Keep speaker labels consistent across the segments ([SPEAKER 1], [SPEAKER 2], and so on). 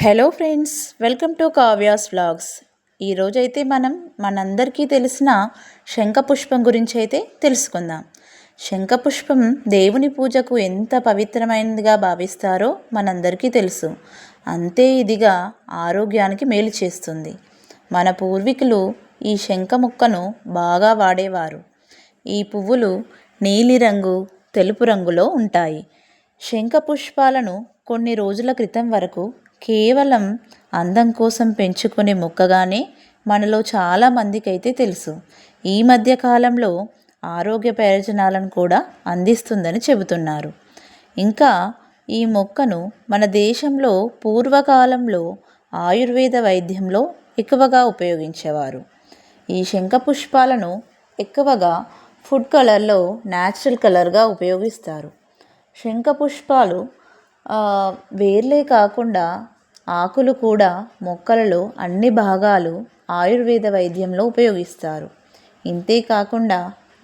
[SPEAKER 1] Hello friends, welcome to Kavya's vlogs. ఈరోజైతే మనందరికీ తెలిసిన శంఖపుష్పం గురించి అయితే తెలుసుకుందాం. శంఖపుష్పం దేవుని పూజకు ఎంత పవిత్రమైనదిగా భావిస్తారో మనందరికీ తెలుసు. అంతే ఇదిగా ఆరోగ్యానికి మేలు చేస్తుంది. మన పూర్వీకులు ఈ శంఖ ముక్కను బాగా వాడేవారు. ఈ పువ్వులు నీలిరంగు, తెలుపు రంగులో ఉంటాయి. శంఖపుష్పాలను కొన్ని రోజుల క్రితం వరకు కేవలం అందం కోసం పెంచుకునే మొక్కగానే మనలో చాలామందికి అయితే తెలుసు. ఈ మధ్య కాలంలో ఆరోగ్య ప్రయోజనాలను కూడా అందిస్తుందని చెబుతున్నారు. ఇంకా ఈ మొక్కను మన దేశంలో పూర్వకాలంలో ఆయుర్వేద వైద్యంలో ఎక్కువగా ఉపయోగించేవారు. ఈ శంఖపుష్పాలను ఎక్కువగా ఫుడ్ కలర్లో న్యాచురల్ కలర్గా ఉపయోగిస్తారు. శంఖపుష్పాలు వేర్లే కాకుండా ఆకులు కూడా మొక్కలలో అన్ని భాగాలు ఆయుర్వేద వైద్యంలో ఉపయోగిస్తారు. ఇంతేకాకుండా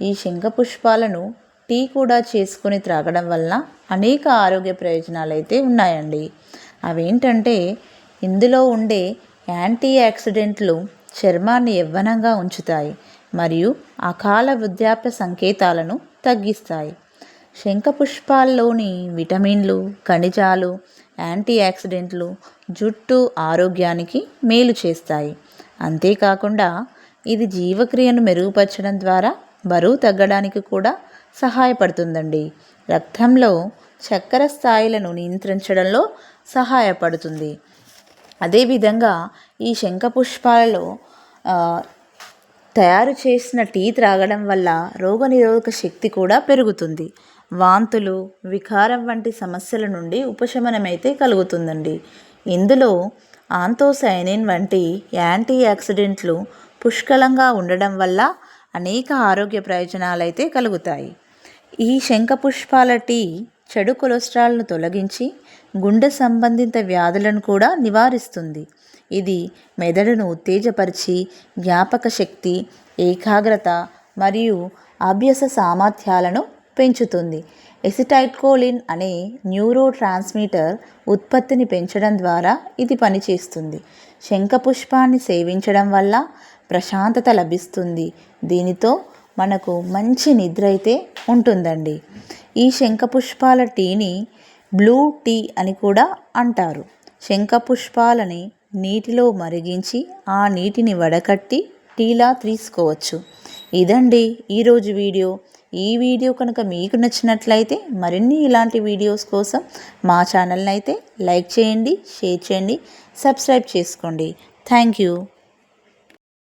[SPEAKER 1] ఈ శంఖపుష్పాలను టీ కూడా చేసుకొని త్రాగడం వల్ల అనేక ఆరోగ్య ప్రయోజనాలు అయితే ఉన్నాయండి. అవేంటంటే ఇందులో ఉండే యాంటీ ఆక్సిడెంట్లు చర్మాన్ని యవ్వనంగా ఉంచుతాయి మరియు అకాల వృద్ధాప్య సంకేతాలను తగ్గిస్తాయి. శంఖపుష్పాల్లోని విటమిన్లు, ఖనిజాలు, యాంటీ ఆక్సిడెంట్లు జుట్టు ఆరోగ్యానికి మేలు చేస్తాయి. అంతేకాకుండా ఇది జీవక్రియను మెరుగుపరచడం ద్వారా బరువు తగ్గడానికి కూడా సహాయపడుతుందండి. రక్తంలో చక్కెర స్థాయిలను నియంత్రించడంలో సహాయపడుతుంది. అదేవిధంగా ఈ శంఖపుష్పాలలో తయారు చేసిన టీ త్రాగడం వల్ల రోగనిరోధక శక్తి కూడా పెరుగుతుంది. వాంతులు, వికారం వంటి సమస్యల నుండి ఉపశమనమైతే కలుగుతుందండి. ఇందులో ఆంతోసైనిన్ వంటి యాంటీ ఆక్సిడెంట్లు పుష్కలంగా ఉండడం వల్ల అనేక ఆరోగ్య ప్రయోజనాలు అయితే కలుగుతాయి. ఈ శంఖపుష్పాల టీ చెడు కొలెస్ట్రాల్ను తొలగించి గుండె సంబంధిత వ్యాధులను కూడా నివారిస్తుంది. ఇది మెదడును ఉత్తేజపరిచి జ్ఞాపక శక్తి, ఏకాగ్రత మరియు అభ్యాస సామర్థ్యాలను పెంచుతుంది. ఎసిటైల్కోలిన్ అనే న్యూరో ట్రాన్స్మిటర్ ఉత్పత్తిని పెంచడం ద్వారా ఇది పనిచేస్తుంది. శంఖపుష్పాన్ని సేవించడం వల్ల ప్రశాంతత లభిస్తుంది. దీనితో మనకు మంచి నిద్ర అయితే ఉంటుందండి. ఈ శంఖపుష్పాల టీని బ్లూ టీ అని కూడా అంటారు. శంఖపుష్పాలని నీటిలో మరిగించి ఆ నీటిని వడకట్టి టీలా తీసుకోవచ్చు. ఇదండి ఈరోజు వీడియో. ఈ వీడియో కనుక మీకు నచ్చినట్లయితే మరిన్ని ఇలాంటి వీడియోస్ కోసం మా ఛానల్ని అయితే లైక్ చేయండి, షేర్ చేయండి, సబ్స్క్రైబ్ చేసుకోండి. Thank you.